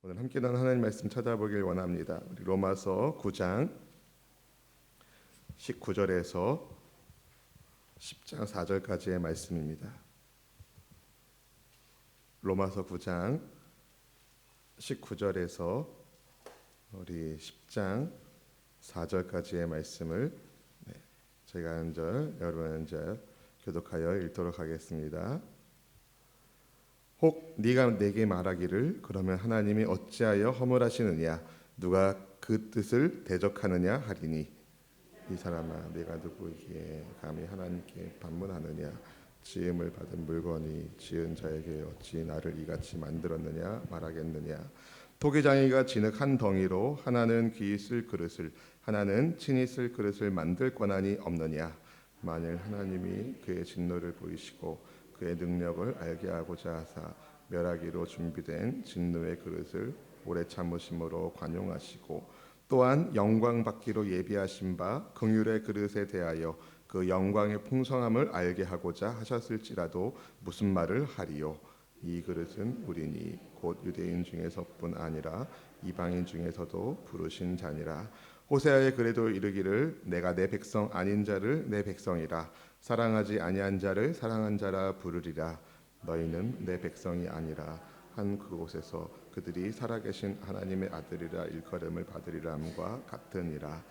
오늘 함께 나눈 하나님 말씀 찾아보길 원합니다. 우리 로마서 9장 19절에서 10장 4절까지의 말씀입니다. 로마서 9장 19절에서 우리 10장 4절까지의 말씀을 저희가 한 절, 여러분 한 절 교독하여 읽도록 하겠습니다. 혹 네가 내게 말하기를 그러면 하나님이 어찌하여 허물하시느냐 누가 그 뜻을 대적하느냐 하리니 이 사람아 네가 누구이기에 감히 하나님께 반문하느냐 지음을 받은 물건이 지은 자에게 어찌 나를 이같이 만들었느냐 말하겠느냐 토기장이가 진흙 한 덩이로 하나는 귀 쓸 그릇을 하나는 친히 쓸 그릇을 만들 권한이 없느냐 만일 하나님이 그의 진노를 보이시고 그의 능력을 알게 하고자 하사 멸하기로 준비된 진노의 그릇을 오래 참으심으로 관용하시고 또한 영광 받기로 예비하신 바 긍휼의 그릇에 대하여 그 영광의 풍성함을 알게 하고자 하셨을지라도 무슨 말을 하리요 이 그릇은 우리니 곧 유대인 중에서뿐 아니라 이방인 중에서도 부르신 자니라 호세아의 글에도 이르기를 내가 내 백성 아닌 자를 내 백성이라 사랑하지 아니한 자를 사랑한 자라 부르리라 너희는 내 백성이 아니라 한 그곳에서 그들이 살아계신 하나님의 아들이라 일컬음을 받으리라 함과 같으니라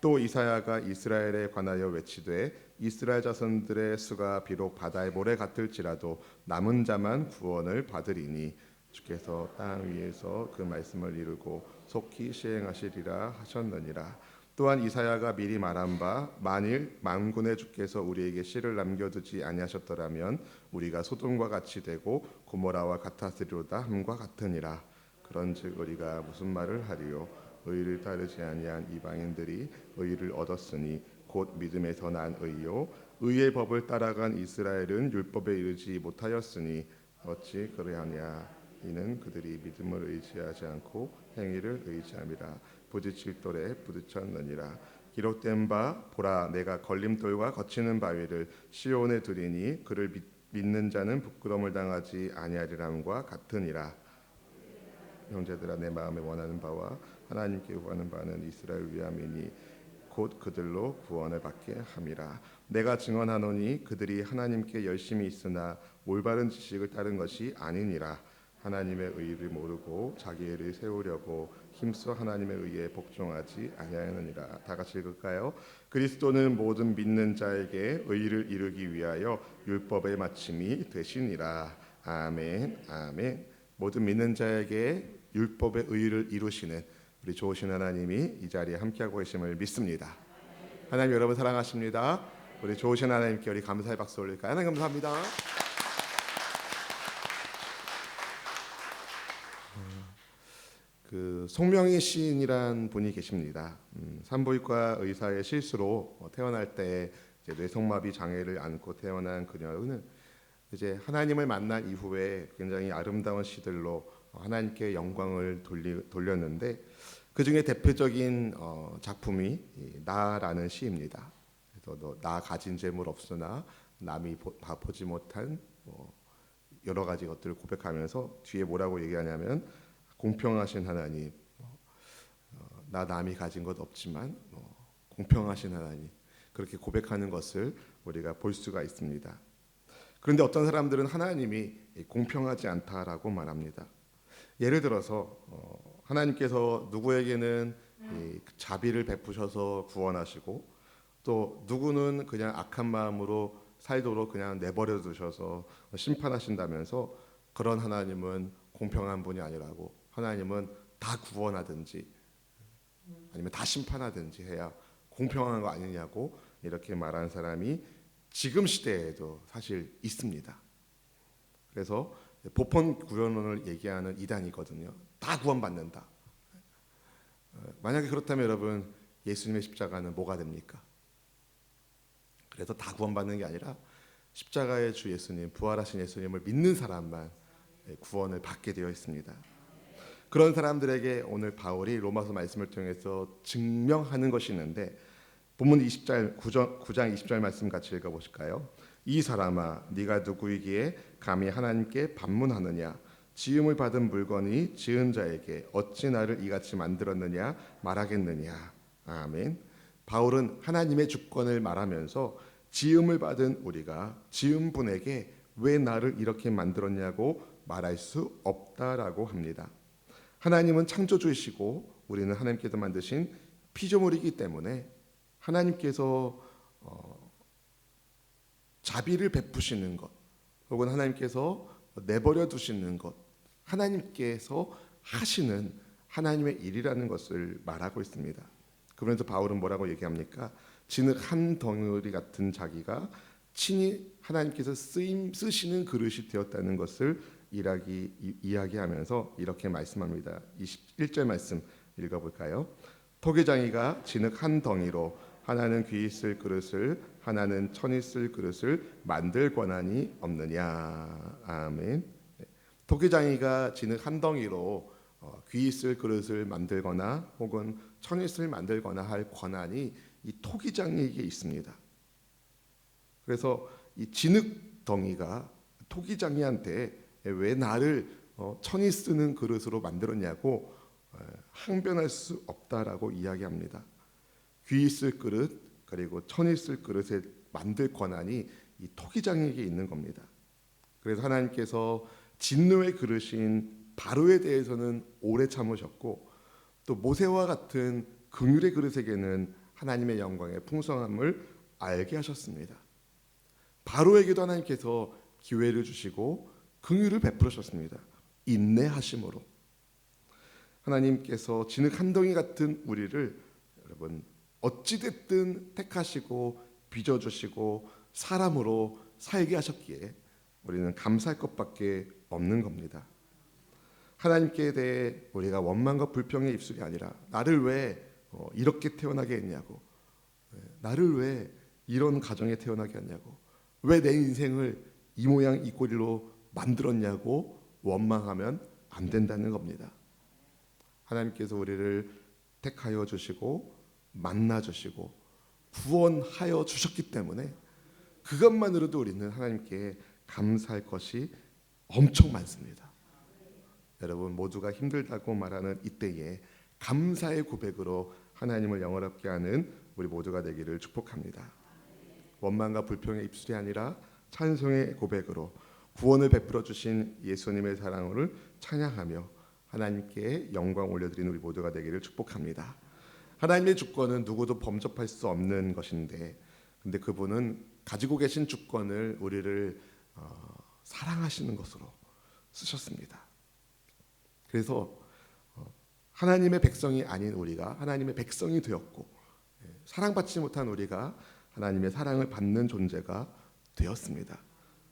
또 이사야가 이스라엘에 관하여 외치되 이스라엘 자손들의 수가 비록 바다의 모래 같을지라도 남은 자만 구원을 받으리니 주께서 땅 위에서 그 말씀을 이루고 속히 시행하시리라 하셨느니라 또한 이사야가 미리 말한 바 만일 만군의 주께서 우리에게 씨를 남겨두지 아니하셨더라면 우리가 소돔과 같이 되고 고모라와 같았으리로다 함과 같으니라 그런즉 우리가 무슨 말을 하리요 의를 따르지 아니한 이방인들이 의를 얻었으니 곧 믿음에서 난 의요 의의 법을 따라간 이스라엘은 율법에 이르지 못하였으니 어찌 그러하냐 이는 그들이 믿음을 의지하지 않고 행위를 의지함이라 부딪힐 돌에 부딪혔느니라 기록된 바 보라 내가 걸림돌과 거치는 바위를 시온에 두리니 그를 믿는 자는 부끄러움을 당하지 아니하리람과 같으니라 형제들아 내 마음에 원하는 바와 하나님께 구하는 바는 이스라엘 위함이니 곧 그들로 구원을 받게 함이라 내가 증언하노니 그들이 하나님께 열심히 있으나 올바른 지식을 따른 것이 아니니라 하나님의 의를 모르고 자기 의를 세우려고 힘써 하나님의 의에 복종하지 아니하느니라 다 같이 읽을까요? 그리스도는 모든 믿는 자에게 의를 이루기 위하여 율법의 마침이 되시니라 아멘 아멘 모든 믿는 자에게 율법의 의를 이루시는 우리 좋으신 하나님이 이 자리에 함께하고 계심을 믿습니다. 하나님 여러분 사랑하십니다. 우리 좋으신 하나님께 우리 감사의 박수 올릴까요? 하나님 감사합니다. 그 송명희 시인이란 분이 계십니다. 산부인과 의사의 실수로 태어날 때 이제 뇌성마비 장애를 안고 태어난 그녀는 이제 하나님을 만난 이후에 굉장히 아름다운 시들로 하나님께 영광을 돌렸는데 그 중에 대표적인 작품이 나라는 시입니다. 그래서 나 가진 재물 없으나 남이 보지 못한 여러 가지 것들을 고백하면서 뒤에 뭐라고 얘기하냐면 공평하신 하나님, 나 남이 가진 것 없지만 공평하신 하나님 그렇게 고백하는 것을 우리가 볼 수가 있습니다. 그런데 어떤 사람들은 하나님이 공평하지 않다라고 말합니다. 예를 들어서 하나님께서 누구에게는 자비를 베푸셔서 구원하시고 또 누구는 그냥 악한 마음으로 살도록 그냥 내버려 두셔서 심판하신다면서 그런 하나님은 공평한 분이 아니라고 하나님은 다 구원하든지 아니면 다 심판하든지 해야 공평한 거 아니냐고 이렇게 말하는 사람이 지금 시대에도 사실 있습니다. 그래서 보편 구원론을 얘기하는 이단이거든요. 다 구원받는다. 만약에 그렇다면 여러분 예수님의 십자가는 뭐가 됩니까? 그래서 다 구원받는 게 아니라 십자가의 주 예수님, 부활하신 예수님을 믿는 사람만 구원을 받게 되어 있습니다. 그런 사람들에게 오늘 바울이 로마서 말씀을 통해서 증명하는 것이 있는데 본문 20절 9장 20절 말씀 같이 읽어보실까요? 이 사람아 네가 누구이기에 감히 하나님께 반문하느냐 지음을 받은 물건이 지은 자에게 어찌 나를 이같이 만들었느냐 말하겠느냐. 아멘. 바울은 하나님의 주권을 말하면서 지음을 받은 우리가 지은 분에게 왜 나를 이렇게 만들었냐고 말할 수 없다라고 합니다. 하나님은 창조주이시고 우리는 하나님께서 만드신 피조물이기 때문에 하나님께서 자비를 베푸시는 것 혹은 하나님께서 내버려 두시는 것, 하나님께서 하시는 하나님의 일이라는 것을 말하고 있습니다. 그러면서 바울은 뭐라고 얘기합니까? 진흙 한 덩어리 같은 자기가 친히 하나님께서 쓰시는 그릇이 되었다는 것을 이야기하면서 이렇게 말씀합니다. 21절 말씀 읽어볼까요? 토기장이가 진흙 한 덩이로 하나는 귀히 쓸 그릇을 하나는 천이 쓸 그릇을 만들 권한이 없느냐. 아멘. 토기장이가 진흙 한 덩이로 귀히 쓸 그릇을 만들거나 혹은 천이 쓸 만들거나 할 권한이 이 토기장이에게 있습니다. 그래서 이 진흙 덩이가 토기장이한테 왜 나를 천이 쓰는 그릇으로 만들었냐고 항변할 수 없다라고 이야기합니다. 귀히 쓸 그릇 그리고 천이 쓸 그릇에 만들 권한이 이 토기장에게 있는 겁니다. 그래서 하나님께서 진노의 그릇인 바로에 대해서는 오래 참으셨고 또 모세와 같은 긍휼의 그릇에게는 하나님의 영광의 풍성함을 알게 하셨습니다. 바로에게도 하나님께서 기회를 주시고 긍휼을 베푸셨습니다. 인내하심으로. 하나님께서 진흙 한 덩이 같은 우리를 여러분 어찌됐든 택하시고 빚어주시고 사람으로 살게 하셨기에 우리는 감사할 것밖에 없는 겁니다. 하나님께 대해 우리가 원망과 불평의 입술이 아니라 나를 왜 이렇게 태어나게 했냐고, 나를 왜 이런 가정에 태어나게 했냐고, 왜 내 인생을 이 모양 이 꼴로 만들었냐고 원망하면 안 된다는 겁니다. 하나님께서 우리를 택하여 주시고 만나 주시고 구원하여 주셨기 때문에 그것만으로도 우리는 하나님께 감사할 것이 엄청 많습니다. 여러분 모두가 힘들다고 말하는 이때에 감사의 고백으로 하나님을 영화롭게 하는 우리 모두가 되기를 축복합니다. 원망과 불평의 입술이 아니라 찬송의 고백으로 구원을 베풀어 주신 예수님의 사랑을 찬양하며 하나님께 영광 올려드리는 우리 모두가 되기를 축복합니다. 하나님의 주권은 누구도 범접할 수 없는 것인데 근데 그분은 가지고 계신 주권을 우리를 사랑하시는 것으로 쓰셨습니다. 그래서 하나님의 백성이 아닌 우리가 하나님의 백성이 되었고 사랑받지 못한 우리가 하나님의 사랑을 받는 존재가 되었습니다.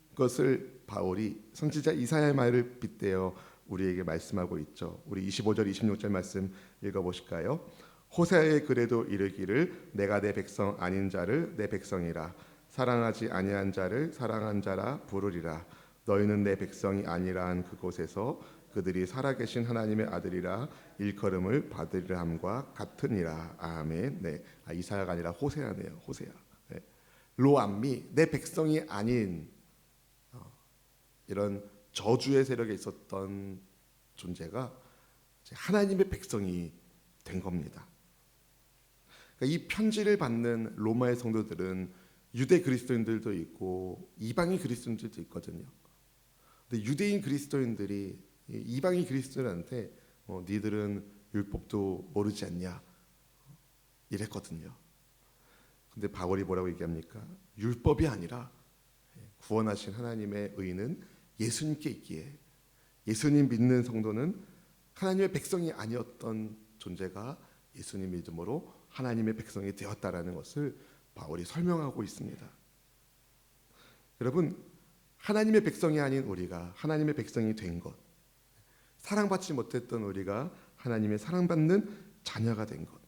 그것을 바울이 선지자 이사야의 말을 빗대어 우리에게 말씀하고 있죠. 우리 25절 26절 말씀 읽어보실까요? 호세아의 글에도 이르기를 내가 내 백성 아닌 자를 내 백성이라 사랑하지 아니한 자를 사랑한 자라 부르리라. 너희는 내 백성이 아니라 한 그곳에서 그들이 살아계신 하나님의 아들이라 일컬음을 받으리라 함과 같으니라. 아멘. 네, 이사야가 아니라 호세아네요. 호세아. 네. 로암미 내 백성이 아닌 이런 저주의 세력에 있었던 존재가 하나님의 백성이 된 겁니다. 그러니까 이 편지를 받는 로마의 성도들은 유대 그리스도인들도 있고 이방인 그리스도인들도 있거든요. 근데 유대인 그리스도인들이 이방인 그리스도인한테 니들은 율법도 모르지 않냐 이랬거든요. 근데 바울이 뭐라고 얘기합니까? 율법이 아니라 구원하신 하나님의 의는 예수님께 있기에 예수님 믿는 성도는 하나님의 백성이 아니었던 존재가 예수님 믿음으로 하나님의 백성이 되었다라는 것을 바울이 설명하고 있습니다. 여러분 하나님의 백성이 아닌 우리가 하나님의 백성이 된 것, 사랑받지 못했던 우리가 하나님의 사랑받는 자녀가 된 것,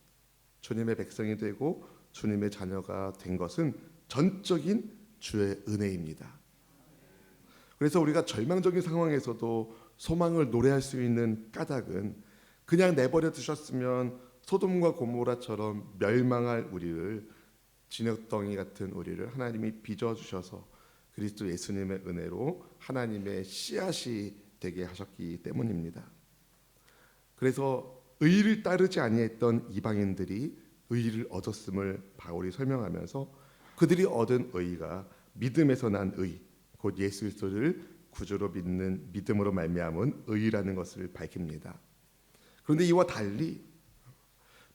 주님의 백성이 되고 주님의 자녀가 된 것은 전적인 주의 은혜입니다. 그래서 우리가 절망적인 상황에서도 소망을 노래할 수 있는 까닭은 그냥 내버려 두셨으면 소돔과 고모라처럼 멸망할 우리를 진흙덩이 같은 우리를 하나님이 빚어주셔서 그리스도 예수님의 은혜로 하나님의 씨앗이 되게 하셨기 때문입니다. 그래서 의를 따르지 아니했던 이방인들이 의를 얻었음을 바울이 설명하면서 그들이 얻은 의가 믿음에서 난 의, 곧 예수 그리스도를 구주로 믿는 믿음으로 말미암은 의라는 것을 밝힙니다. 그런데 이와 달리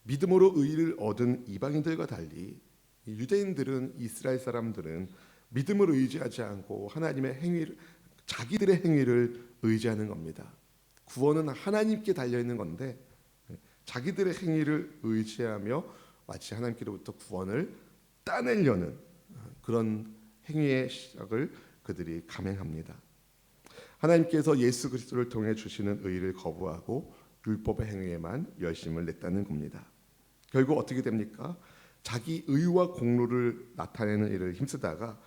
믿음으로 의를 얻은 이방인들과 달리 유대인들은, 이스라엘 사람들은 믿음을 의지하지 않고 하나님의 행위를, 자기들의 행위를 의지하는 겁니다. 구원은 하나님께 달려 있는 건데 자기들의 행위를 의지하며 마치 하나님께로부터 구원을 따내려는 그런 행위의 시작을 그들이 감행합니다. 하나님께서 예수 그리스도를 통해 주시는 의를 거부하고 율법의 행위에만 열심을 냈다는 겁니다. 결국 어떻게 됩니까? 자기 의와 공로를 나타내는 일을 힘쓰다가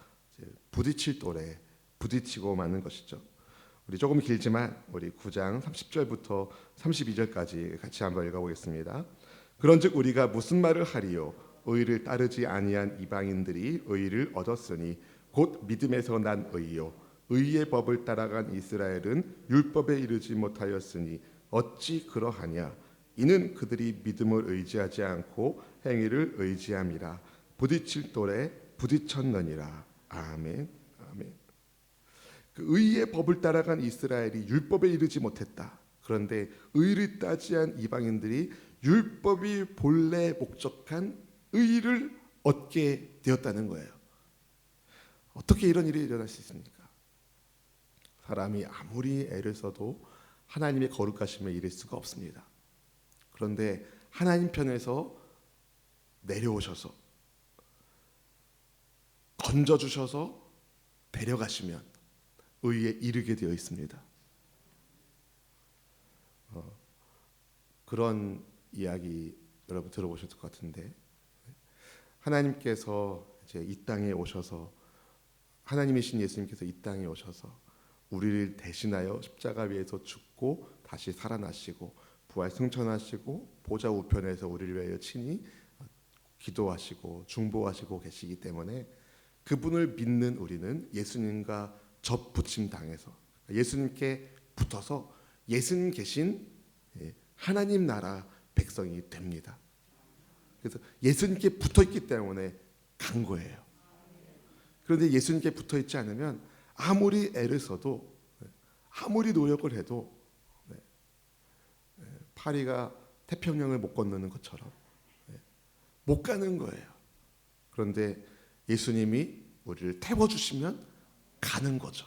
부딪힐 돌에 부딪히고 마는 것이죠. 우리 조금 길지만 우리 9장 30절부터 32절까지 같이 한번 읽어보겠습니다. 그런즉 우리가 무슨 말을 하리요? 의를 따르지 아니한 이방인들이 의를 얻었으니 곧 믿음에서 난 의요. 의의 법을 따라간 이스라엘은 율법에 이르지 못하였으니 어찌 그러하냐? 이는 그들이 믿음을 의지하지 않고 행위를 의지함이라. 부딪힐 돌에 부딪혔느니라. 아멘. 아멘. 그 의의 법을 따라간 이스라엘이 율법에 이르지 못했다. 그런데 의를 따지한 이방인들이 율법이 본래 목적한 의를 얻게 되었다는 거예요. 어떻게 이런 일이 일어날 수 있습니까? 사람이 아무리 애를 써도 하나님의 거룩하심에 이를 수가 없습니다. 그런데 하나님 편에서 내려오셔서 건져주셔서 데려가시면 의에 이르게 되어 있습니다. 그런 이야기 여러분 들어보셨을 것 같은데, 하나님께서 이제 이 땅에 오셔서, 하나님이신 예수님께서 이 땅에 오셔서 우리를 대신하여 십자가 위에서 죽고 다시 살아나시고 부활 승천하시고 보좌 우편에서 우리를 위하여 친히 기도하시고 중보하시고 계시기 때문에 그분을 믿는 우리는 예수님과 접붙임 당해서 예수님께 붙어서 예수님 계신 하나님 나라 백성이 됩니다. 그래서 예수님께 붙어있기 때문에 간 거예요. 그런데 예수님께 붙어있지 않으면 아무리 애를 써도, 아무리 노력을 해도 파리가 태평양을 못 건너는 것처럼 못 가는 거예요. 그런데 예수님이 우리를 태워주시면 가는 거죠.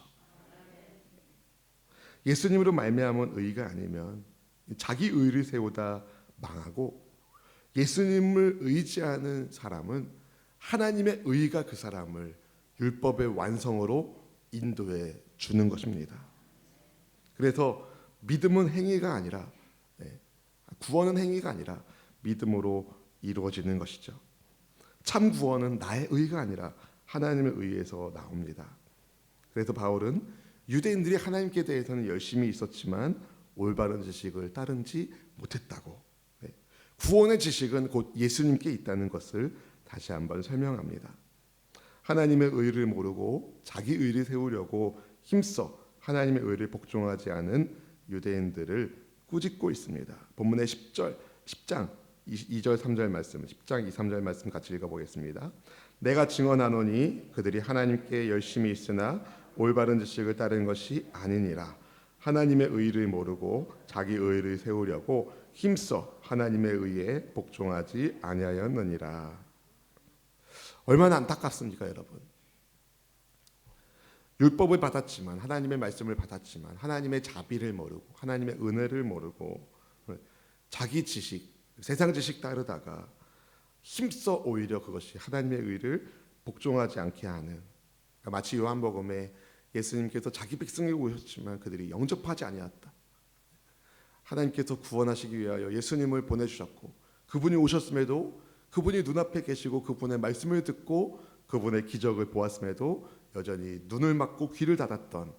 예수님으로 말미암은 의가 아니면 자기 의를 세우다 망하고, 예수님을 의지하는 사람은 하나님의 의가 그 사람을 율법의 완성으로 인도해 주는 것입니다. 그래서 믿음은 행위가 아니라, 구원은 행위가 아니라 믿음으로 이루어지는 것이죠. 참 구원은 나의 의가 아니라 하나님의 의에서 나옵니다. 그래서 바울은 유대인들이 하나님께 대해서는 열심히 있었지만 올바른 지식을 따르지 못했다고, 구원의 지식은 곧 예수님께 있다는 것을 다시 한번 설명합니다. 하나님의 의를 모르고 자기 의를 세우려고 힘써 하나님의 의를 복종하지 않은 유대인들을 꾸짖고 있습니다. 본문의 10장 2절 3절 말씀, 10장 2, 3절 말씀 같이 읽어보겠습니다. 내가 증언하노니 그들이 하나님께 열심히 있으나 올바른 지식을 따른 것이 아니니라. 하나님의 의를 모르고 자기 의를 세우려고 힘써 하나님의 의에 복종하지 아니하였느니라. 얼마나 안타깝습니까, 여러분? 율법을 받았지만, 하나님의 말씀을 받았지만 하나님의 자비를 모르고 하나님의 은혜를 모르고 자기 지식, 세상 지식 따르다가 힘써 오히려 그것이 하나님의 의를 복종하지 않게 하는, 마치 요한복음에 예수님께서 자기 백성에게 오셨지만 그들이 영접하지 아니하였다. 하나님께서 구원하시기 위하여 예수님을 보내주셨고, 그분이 오셨음에도 그분이 눈앞에 계시고 그분의 말씀을 듣고 그분의 기적을 보았음에도 여전히 눈을 막고 귀를 닫았던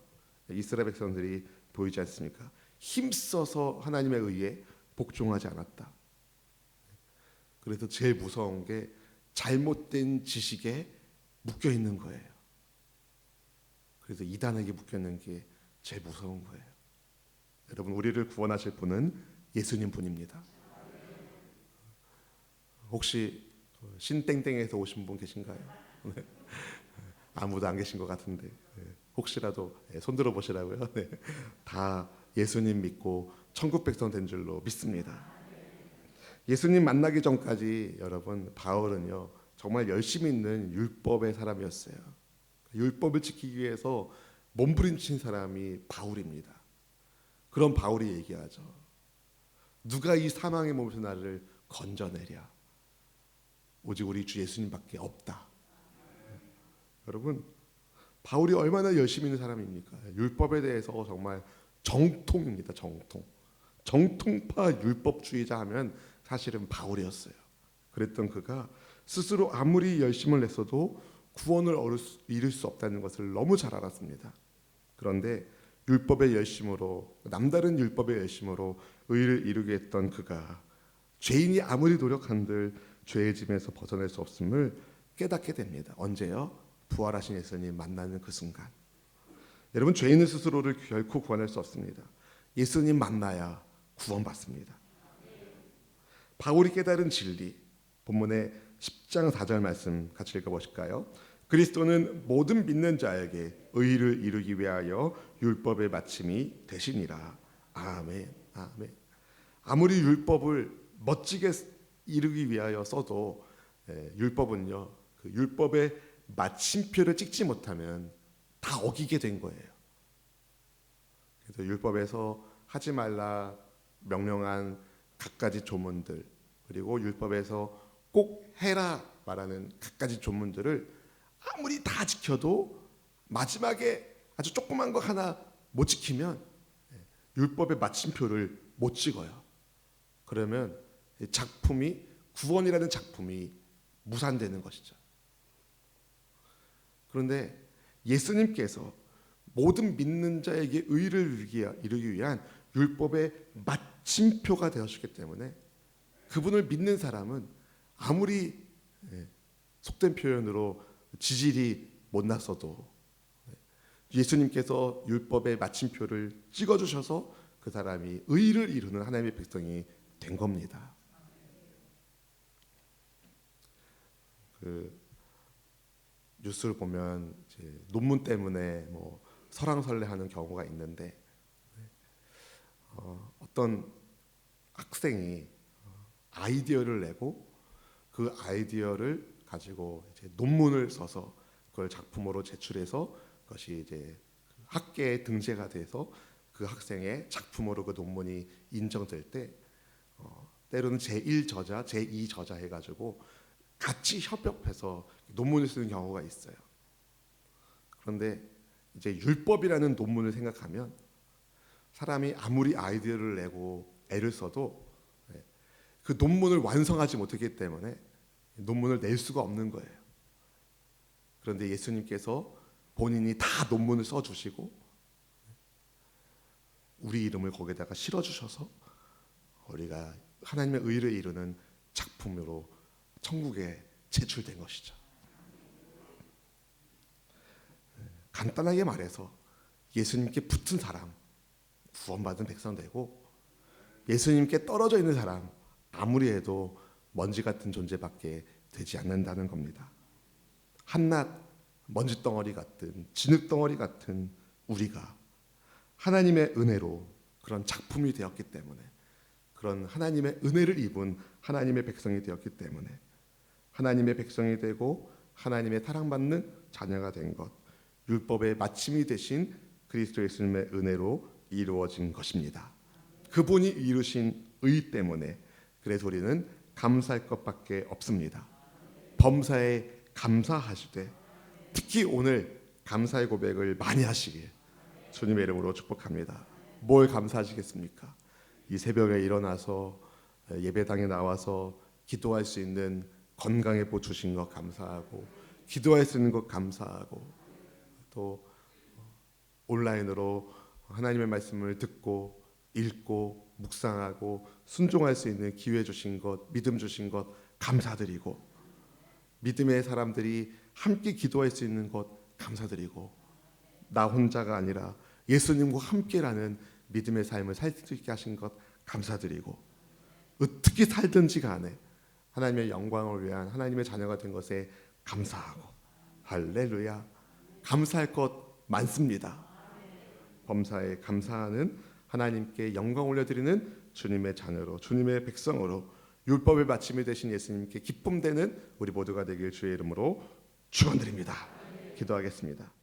이스라엘 백성들이 보이지 않습니까? 힘써서 하나님의 의에 복종하지 않았다. 그래서 제일 무서운 게 잘못된 지식에 묶여 있는 거예요. 그래서 이단에게 묶여 있는 게 제일 무서운 거예요. 여러분, 우리를 구원하실 분은 예수님 분입니다. 혹시 신땡땡에서 오신 분 계신가요? 네. 아무도 안 계신 것 같은데 혹시라도 손 들어 보시라고요. 네. 다 예수님 믿고 천국 백성 된 줄로 믿습니다. 예수님 만나기 전까지 여러분, 바울은요 정말 열심히 있는 율법의 사람이었어요. 율법을 지키기 위해서 몸부림친 사람이 바울입니다. 그런 바울이 얘기하죠. 누가 이 사망의 몸에서 나를 건져내랴. 오직 우리 주 예수님밖에 없다. 여러분, 바울이 얼마나 열심히 있는 사람입니까? 율법에 대해서 정말 정통입니다. 정통파 율법주의자 하면 사실은 바울이었어요. 그랬던 그가 스스로 아무리 열심을 냈어도 구원을 이룰 수 없다는 것을 너무 잘 알았습니다. 그런데 율법의 열심으로, 남다른 율법의 열심으로 의를 이루게 했던 그가 죄인이 아무리 노력한들 죄의 짐에서 벗어날 수 없음을 깨닫게 됩니다. 언제요? 부활하신 예수님 만나는 그 순간. 여러분, 죄인은 스스로를 결코 구원할 수 없습니다. 예수님 만나야 구원받습니다. 바울이 깨달은 진리, 본문의 10장 4절 말씀 같이 읽어보실까요? 그리스도는 모든 믿는 자에게 의를 이루기 위하여 율법의 마침이 되시니라. 아멘. 아멘. 아무리 율법을 멋지게 이루기 위하여 써도 율법은요, 그 율법의 마침표를 찍지 못하면 다 어기게 된 거예요. 그래서 율법에서 하지 말라 명령한 갖가지 조문들, 그리고 율법에서 꼭 해라 말하는 갖가지 조문들을 아무리 다 지켜도 마지막에 아주 조그만 거 하나 못 지키면 율법의 마침표를 못 찍어요. 그러면 작품이, 구원이라는 작품이 무산되는 것이죠. 그런데 예수님께서 모든 믿는 자에게 의를 이루기 위한 율법의 마침표가 되었기 때문에 그분을 믿는 사람은 아무리 속된 표현으로 지질이 못났어도 예수님께서 율법의 마침표를 찍어주셔서 그 사람이 의를 이루는 하나님의 백성이 된 겁니다. 그 뉴스를 보면 이제 논문 때문에 뭐 설왕설래하는 경우가 있는데 어떤 학생이 아이디어를 내고 그 아이디어를 가지고 이제 논문을 써서 그걸 작품으로 제출해서 그것이 이제 학계에 등재가 돼서 그 학생의 작품으로 그 논문이 인정될 때 때로는 제1저자, 제2저자 해가지고 같이 협업해서 논문을 쓰는 경우가 있어요. 그런데 이제 율법이라는 논문을 생각하면 사람이 아무리 아이디어를 내고 애를 써도 그 논문을 완성하지 못했기 때문에 논문을 낼 수가 없는 거예요. 그런데 예수님께서 본인이 다 논문을 써주시고 우리 이름을 거기다가 실어주셔서 우리가 하나님의 의를 이루는 작품으로 천국에 제출된 것이죠. 간단하게 말해서 예수님께 붙은 사람 구원받은 백성 되고, 예수님께 떨어져 있는 사람 아무리 해도 먼지 같은 존재밖에 되지 않는다는 겁니다. 한낱 먼지 덩어리 같은, 진흙 덩어리 같은 우리가 하나님의 은혜로 그런 작품이 되었기 때문에, 그런 하나님의 은혜를 입은 하나님의 백성이 되었기 때문에 하나님의 백성이 되고 하나님의 사랑받는 자녀가 된 것, 율법의 마침이 되신 그리스도 예수님의 은혜로 이루어진 것입니다. 그분이 이루신 의 때문에 그래서 우리는 감사할 것밖에 없습니다. 범사에 감사하시되 특히 오늘 감사의 고백을 많이 하시길 주님의 이름으로 축복합니다. 뭘 감사하시겠습니까? 이 새벽에 일어나서 예배당에 나와서 기도할 수 있는 건강에 보 주신 것 감사하고, 기도할 수 있는 것 감사하고, 또 온라인으로 하나님의 말씀을 듣고 읽고 묵상하고 순종할 수 있는 기회 주신 것, 믿음 주신 것 감사드리고, 믿음의 사람들이 함께 기도할 수 있는 것 감사드리고, 나 혼자가 아니라 예수님과 함께라는 믿음의 삶을 살 수 있게 하신 것 감사드리고, 어떻게 살든지 간에 하나님의 영광을 위한 하나님의 자녀가 된 것에 감사하고, 할렐루야, 감사할 것 많습니다. 범사에 감사하는, 하나님께 영광 올려드리는 주님의 자녀로, 주님의 백성으로, 율법의 마침이 되신 예수님께 기쁨되는 우리 모두가 되길 주의 이름으로 축원드립니다. 기도하겠습니다.